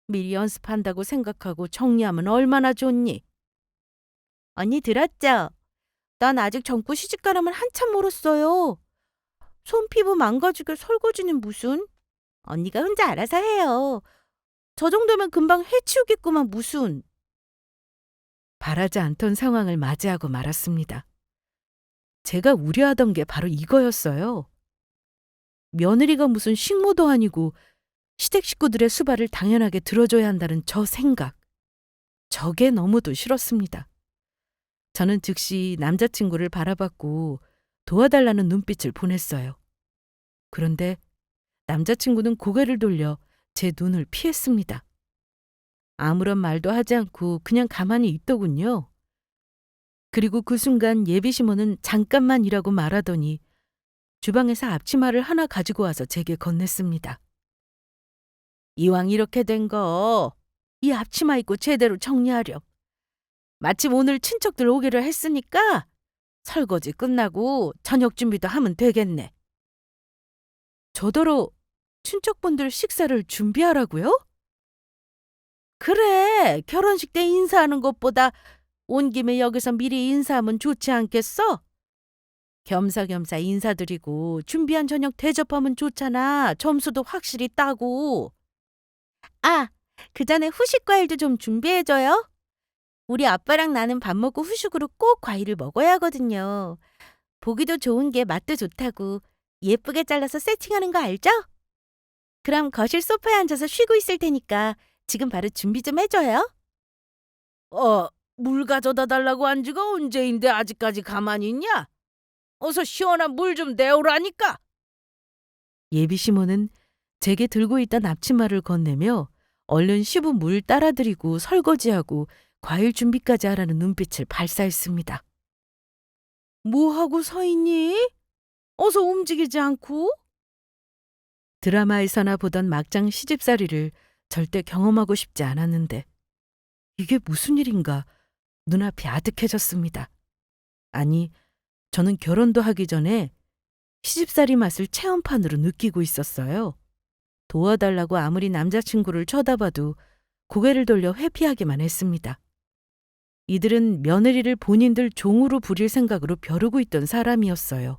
미리 연습한다고 생각하고 정리하면 얼마나 좋니? 언니 들었죠? 난 아직 젊고 시집가라면 한참 멀었어요. 손 피부 망가지게 설거지는 무슨? 언니가 혼자 알아서 해요. 저 정도면 금방 해치우겠구만 무슨. 바라지 않던 상황을 맞이하고 말았습니다. 제가 우려하던 게 바로 이거였어요. 며느리가 무슨 식모도 아니고 시댁 식구들의 수발을 당연하게 들어줘야 한다는 저 생각. 저게 너무도 싫었습니다. 저는 즉시 남자친구를 바라봤고 도와달라는 눈빛을 보냈어요. 그런데 남자친구는 고개를 돌려 제 눈을 피했습니다. 아무런 말도 하지 않고 그냥 가만히 있더군요. 그리고 그 순간 예비 시모는 잠깐만 이라고 말하더니 주방에서 앞치마를 하나 가지고 와서 제게 건넸습니다. 이왕 이렇게 된 거, 이 앞치마 입고 제대로 정리하렴. 마침 오늘 친척들 오기로 했으니까 설거지 끝나고 저녁 준비도 하면 되겠네. 저더러 친척분들 식사를 준비하라고요? 그래, 결혼식 때 인사하는 것보다 온 김에 여기서 미리 인사하면 좋지 않겠어? 겸사겸사 인사드리고 준비한 저녁 대접하면 좋잖아. 점수도 확실히 따고. 아, 그 전에 후식 과일도 좀 준비해줘요. 우리 아빠랑 나는 밥 먹고 후식으로 꼭 과일을 먹어야 하거든요. 보기도 좋은 게 맛도 좋다고 예쁘게 잘라서 세팅하는 거 알죠? 그럼 거실 소파에 앉아서 쉬고 있을 테니까 지금 바로 준비 좀 해줘요. 물 가져다 달라고 한 지가 언제인데 아직까지 가만히 있냐? 어서 시원한 물 좀 내오라니까. 예비 시모는 제게 들고 있던 앞치마를 건네며 얼른 시부 물 따라드리고 설거지하고 과일 준비까지 하라는 눈빛을 발사했습니다. 뭐하고 서 있니? 어서 움직이지 않고. 드라마에서나 보던 막장 시집살이를 절대 경험하고 싶지 않았는데 이게 무슨 일인가 눈앞이 아득해졌습니다. 아니, 저는 결혼도 하기 전에 시집살이 맛을 체험판으로 느끼고 있었어요. 도와달라고 아무리 남자친구를 쳐다봐도 고개를 돌려 회피하기만 했습니다. 이들은 며느리를 본인들 종으로 부릴 생각으로 벼르고 있던 사람이었어요.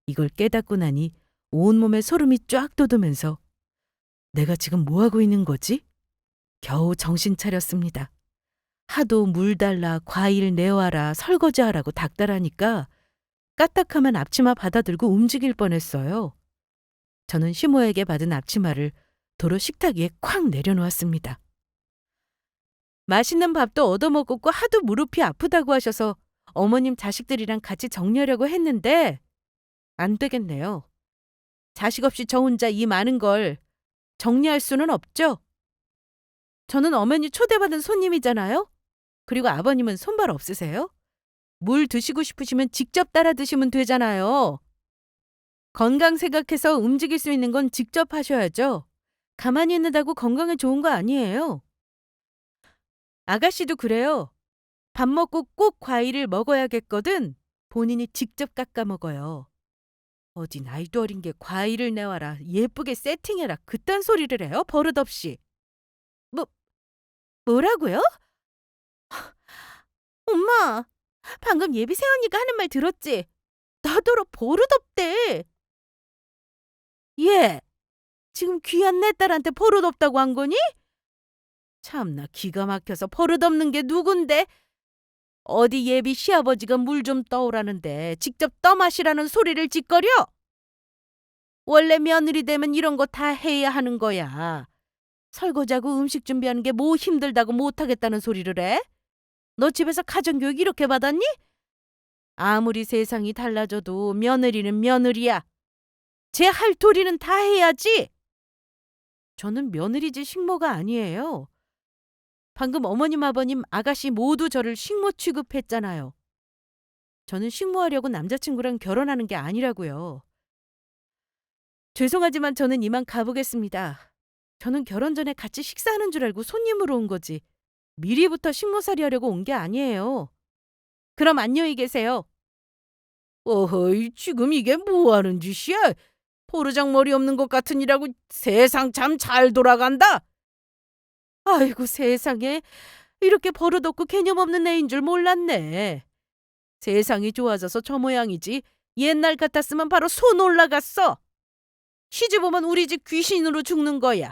이걸 깨닫고 나니 온몸에 소름이 쫙 돋으면서 내가 지금 뭐하고 있는 거지? 겨우 정신 차렸습니다. 하도 물 달라, 과일 내와라, 설거지하라고 닥달하니까 까딱하면 앞치마 받아들고 움직일 뻔했어요. 저는 시모에게 받은 앞치마를 도로 식탁 위에 쾅 내려놓았습니다. 맛있는 밥도 얻어먹었고 하도 무릎이 아프다고 하셔서 어머님 자식들이랑 같이 정리하려고 했는데 안 되겠네요. 자식 없이 저 혼자 이 많은 걸 정리할 수는 없죠. 저는 어머니 초대받은 손님이잖아요. 그리고 아버님은 손발 없으세요? 물 드시고 싶으시면 직접 따라 드시면 되잖아요. 건강 생각해서 움직일 수 있는 건 직접 하셔야죠. 가만히 있는다고 건강에 좋은 거 아니에요. 아가씨도 그래요. 밥 먹고 꼭 과일을 먹어야겠거든. 본인이 직접 깎아 먹어요. 어디 나이도 어린 게 과일을 내와라, 예쁘게 세팅해라 그딴 소리를 해요? 버릇없이. 뭐, 뭐라고요? 엄마, 방금 예비 새언니가 하는 말 들었지? 나더러 버릇없대. 얘, 지금 귀한 내 딸한테 버릇없다고 한 거니? 참나 기가 막혀서 버릇없는 게 누군데? 어디 예비 시아버지가 물 좀 떠오라는데 직접 떠마시라는 소리를 짓거려? 원래 며느리 되면 이런 거 다 해야 하는 거야. 설거지하고 음식 준비하는 게 뭐 힘들다고 못하겠다는 소리를 해? 너 집에서 가정교육 이렇게 받았니? 아무리 세상이 달라져도 며느리는 며느리야. 제 할 도리는 다 해야지. 저는 며느리지 식모가 아니에요. 방금 어머님, 아버님, 아가씨 모두 저를 식모 취급했잖아요. 저는 식모하려고 남자친구랑 결혼하는 게 아니라고요. 죄송하지만 저는 이만 가보겠습니다. 저는 결혼 전에 같이 식사하는 줄 알고 손님으로 온 거지. 미리부터 식모살이 하려고 온 게 아니에요. 그럼 안녕히 계세요. 어허이, 지금 이게 뭐 하는 짓이야? 포르장머리 없는 것 같으니라고 세상 참 잘 돌아간다. 아이고 세상에, 이렇게 버릇없고 개념 없는 애인 줄 몰랐네. 세상이 좋아져서 저 모양이지 옛날 같았으면 바로 손 올라갔어. 시집 오면 우리 집 귀신으로 죽는 거야.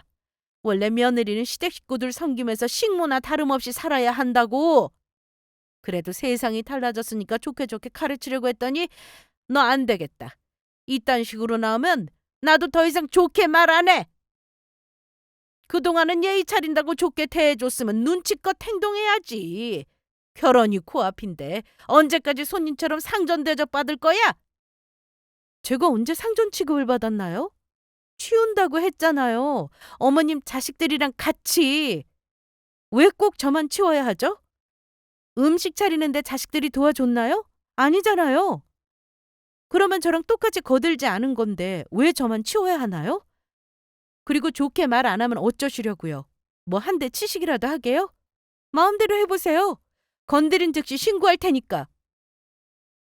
원래 며느리는 시댁 식구들 섬기면서 식모나 다름없이 살아야 한다고. 그래도 세상이 달라졌으니까 좋게 좋게 가르치려고 했더니 너 안 되겠다. 이딴 식으로 나오면 나도 더 이상 좋게 말 안 해. 그동안은 예의 차린다고 좋게 대해줬으면 눈치껏 행동해야지. 결혼이 코앞인데 언제까지 손님처럼 상전 대접 받을 거야? 제가 언제 상전 취급을 받았나요? 치운다고 했잖아요. 어머님 자식들이랑 같이. 왜 꼭 저만 치워야 하죠? 음식 차리는데 자식들이 도와줬나요? 아니잖아요. 그러면 저랑 똑같이 거들지 않은 건데 왜 저만 치워야 하나요? 그리고 좋게 말 안 하면 어쩌시려고요? 뭐 한 대 치시기라도 하게요? 마음대로 해보세요. 건드린 즉시 신고할 테니까.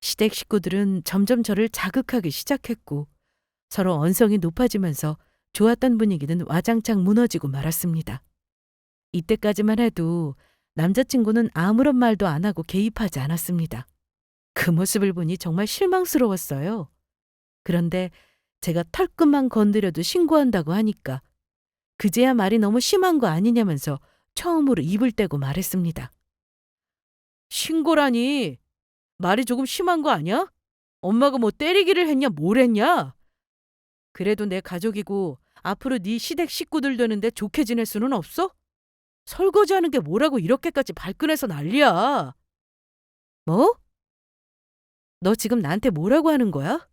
시댁 식구들은 점점 저를 자극하기 시작했고 서로 언성이 높아지면서 좋았던 분위기는 와장창 무너지고 말았습니다. 이때까지만 해도 남자친구는 아무런 말도 안 하고 개입하지 않았습니다. 그 모습을 보니 정말 실망스러웠어요. 그런데 제가 털끝만 건드려도 신고한다고 하니까 그제야 말이 너무 심한 거 아니냐면서 처음으로 입을 떼고 말했습니다. 신고라니 말이 조금 심한 거 아니야? 엄마가 뭐 때리기를 했냐 뭘 했냐? 그래도 내 가족이고 앞으로 네 시댁 식구들 되는데 좋게 지낼 수는 없어? 설거지하는 게 뭐라고 이렇게까지 발끈해서 난리야. 뭐? 너 지금 나한테 뭐라고 하는 거야?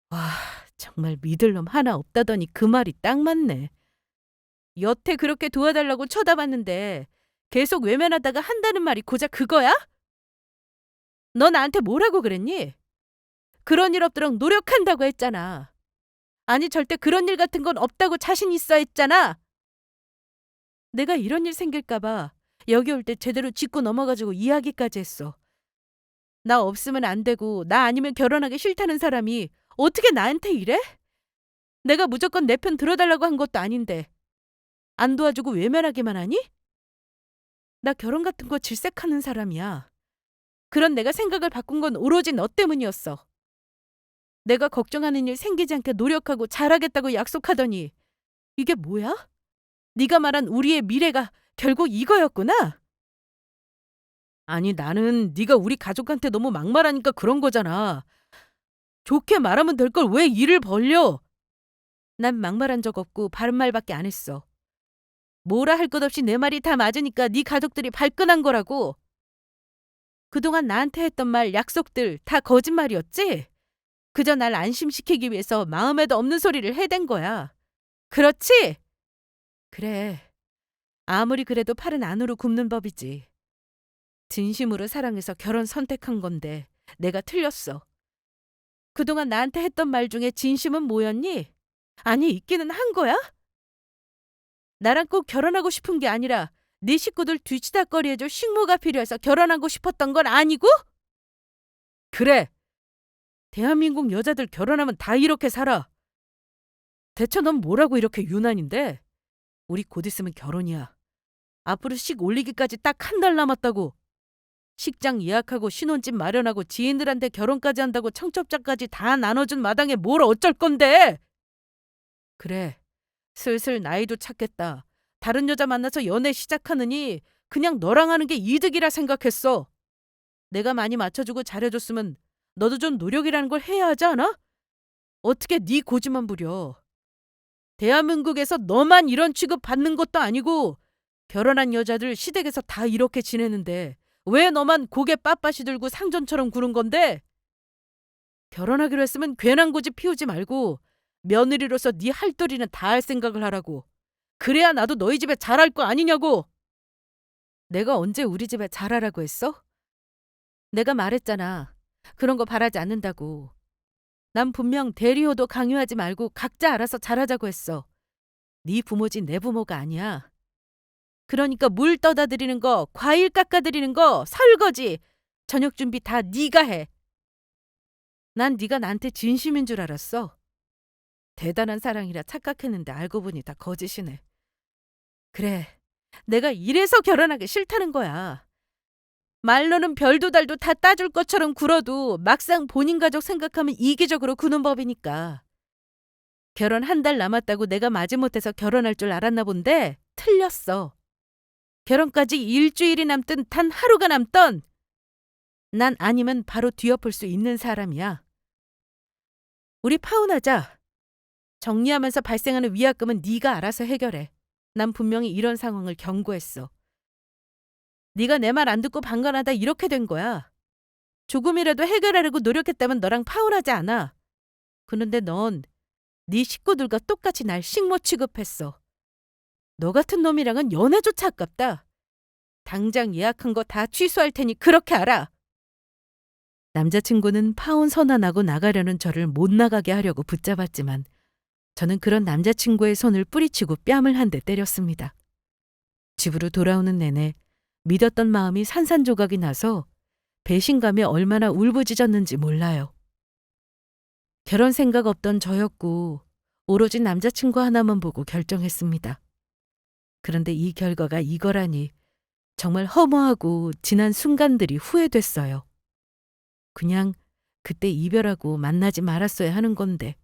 와, 정말 믿을 놈 하나 없다더니 그 말이 딱 맞네. 여태 그렇게 도와달라고 쳐다봤는데 계속 외면하다가 한다는 말이 고작 그거야? 너 나한테 뭐라고 그랬니? 그런 일 없도록 노력한다고 했잖아. 아니 절대 그런 일 같은 건 없다고 자신 있어 했잖아. 내가 이런 일 생길까 봐 여기 올 때 제대로 짚고 넘어가지고 이야기까지 했어. 나 없으면 안 되고 나 아니면 결혼하기 싫다는 사람이 어떻게 나한테 이래? 내가 무조건 내 편 들어달라고 한 것도 아닌데 안 도와주고 외면하기만 하니? 나 결혼 같은 거 질색하는 사람이야. 그런 내가 생각을 바꾼 건 오로지 너 때문이었어. 내가 걱정하는 일 생기지 않게 노력하고 잘하겠다고 약속하더니 이게 뭐야? 네가 말한 우리의 미래가 결국 이거였구나? 아니 나는 네가 우리 가족한테 너무 막말하니까 그런 거잖아. 좋게 말하면 될 걸 왜 일을 벌려? 난 막말한 적 없고 바른 말밖에 안 했어. 뭐라 할 것 없이 내 말이 다 맞으니까 네 가족들이 발끈한 거라고. 그동안 나한테 했던 말, 약속들 다 거짓말이었지? 그저 날 안심시키기 위해서 마음에도 없는 소리를 해댄 거야. 그렇지? 그래. 아무리 그래도 팔은 안으로 굽는 법이지. 진심으로 사랑해서 결혼 선택한 건데 내가 틀렸어. 그동안 나한테 했던 말 중에 진심은 뭐였니? 아니, 있기는 한 거야? 나랑 꼭 결혼하고 싶은 게 아니라 네 식구들 뒤치다꺼리해줄 식모가 필요해서 결혼하고 싶었던 건 아니고? 그래. 대한민국 여자들 결혼하면 다 이렇게 살아. 대체 넌 뭐라고 이렇게 유난인데? 우리 곧 있으면 결혼이야. 앞으로 식 올리기까지 딱 한 달 남았다고. 식장 예약하고 신혼집 마련하고 지인들한테 결혼까지 한다고 청첩장까지 다 나눠준 마당에 뭘 어쩔 건데? 그래. 슬슬 나이도 찼겠다. 다른 여자 만나서 연애 시작하느니 그냥 너랑 하는 게 이득이라 생각했어. 내가 많이 맞춰주고 잘해줬으면 너도 좀 노력이라는 걸 해야 하지 않아? 어떻게 네 고집만 부려. 대한민국에서 너만 이런 취급 받는 것도 아니고 결혼한 여자들 시댁에서 다 이렇게 지내는데 왜 너만 고개 빳빳이 들고 상전처럼 구는 건데? 결혼하기로 했으면 괜한 고집 피우지 말고 며느리로서 네 할 도리는 다 할 생각을 하라고. 그래야 나도 너희 집에 잘할 거 아니냐고. 내가 언제 우리 집에 잘하라고 했어? 내가 말했잖아. 그런 거 바라지 않는다고. 난 분명 대리호도 강요하지 말고 각자 알아서 잘하자고 했어. 네 부모지 내 부모가 아니야. 그러니까 물 떠다 드리는 거, 과일 깎아 드리는 거, 설거지, 저녁 준비 다 네가 해. 난 네가 나한테 진심인 줄 알았어. 대단한 사랑이라 착각했는데 알고 보니 다 거짓이네. 그래, 내가 이래서 결혼하기 싫다는 거야. 말로는 별도 달도 다 따줄 것처럼 굴어도 막상 본인 가족 생각하면 이기적으로 구는 법이니까. 결혼 한 달 남았다고 내가 마지못해서 결혼할 줄 알았나 본데 틀렸어. 결혼까지 일주일이 남든 단 하루가 남던 난 아니면 바로 뒤엎을 수 있는 사람이야. 우리 파혼하자. 정리하면서 발생하는 위약금은 네가 알아서 해결해. 난 분명히 이런 상황을 경고했어. 네가 내 말 안 듣고 방관하다 이렇게 된 거야. 조금이라도 해결하려고 노력했다면 너랑 파혼하지 않아. 그런데 넌 네 식구들과 똑같이 날 식모 취급했어. 너 같은 놈이랑은 연애조차 아깝다. 당장 예약한 거 다 취소할 테니 그렇게 알아. 남자친구는 파혼 선언하고 나가려는 저를 못 나가게 하려고 붙잡았지만 저는 그런 남자친구의 손을 뿌리치고 뺨을 한 대 때렸습니다. 집으로 돌아오는 내내 믿었던 마음이 산산조각이 나서 배신감에 얼마나 울부짖었는지 몰라요. 결혼 생각 없던 저였고 오로지 남자친구 하나만 보고 결정했습니다. 그런데 이 결과가 이거라니 정말 허무하고 지난 순간들이 후회됐어요. 그냥 그때 이별하고 만나지 말았어야 하는 건데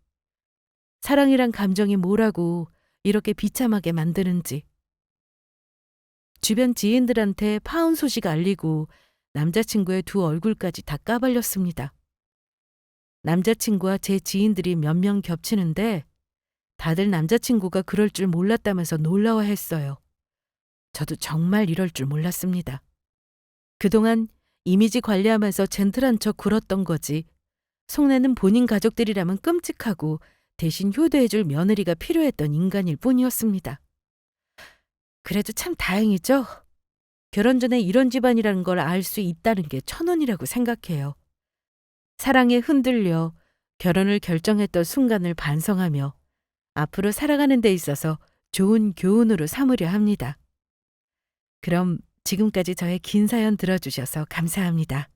사랑이란 감정이 뭐라고 이렇게 비참하게 만드는지. 주변 지인들한테 파혼 소식 알리고 남자친구의 두 얼굴까지 다 까발렸습니다. 남자친구와 제 지인들이 몇 명 겹치는데 다들 남자친구가 그럴 줄 몰랐다면서 놀라워했어요. 저도 정말 이럴 줄 몰랐습니다. 그동안 이미지 관리하면서 젠틀한 척 굴었던 거지. 속내는 본인 가족들이라면 끔찍하고 대신 효도해줄 며느리가 필요했던 인간일 뿐이었습니다. 그래도 참 다행이죠. 결혼 전에 이런 집안이라는 걸 알 수 있다는 게 천운이라고 생각해요. 사랑에 흔들려 결혼을 결정했던 순간을 반성하며 앞으로 살아가는 데 있어서 좋은 교훈으로 삼으려 합니다. 그럼 지금까지 저의 긴 사연 들어주셔서 감사합니다.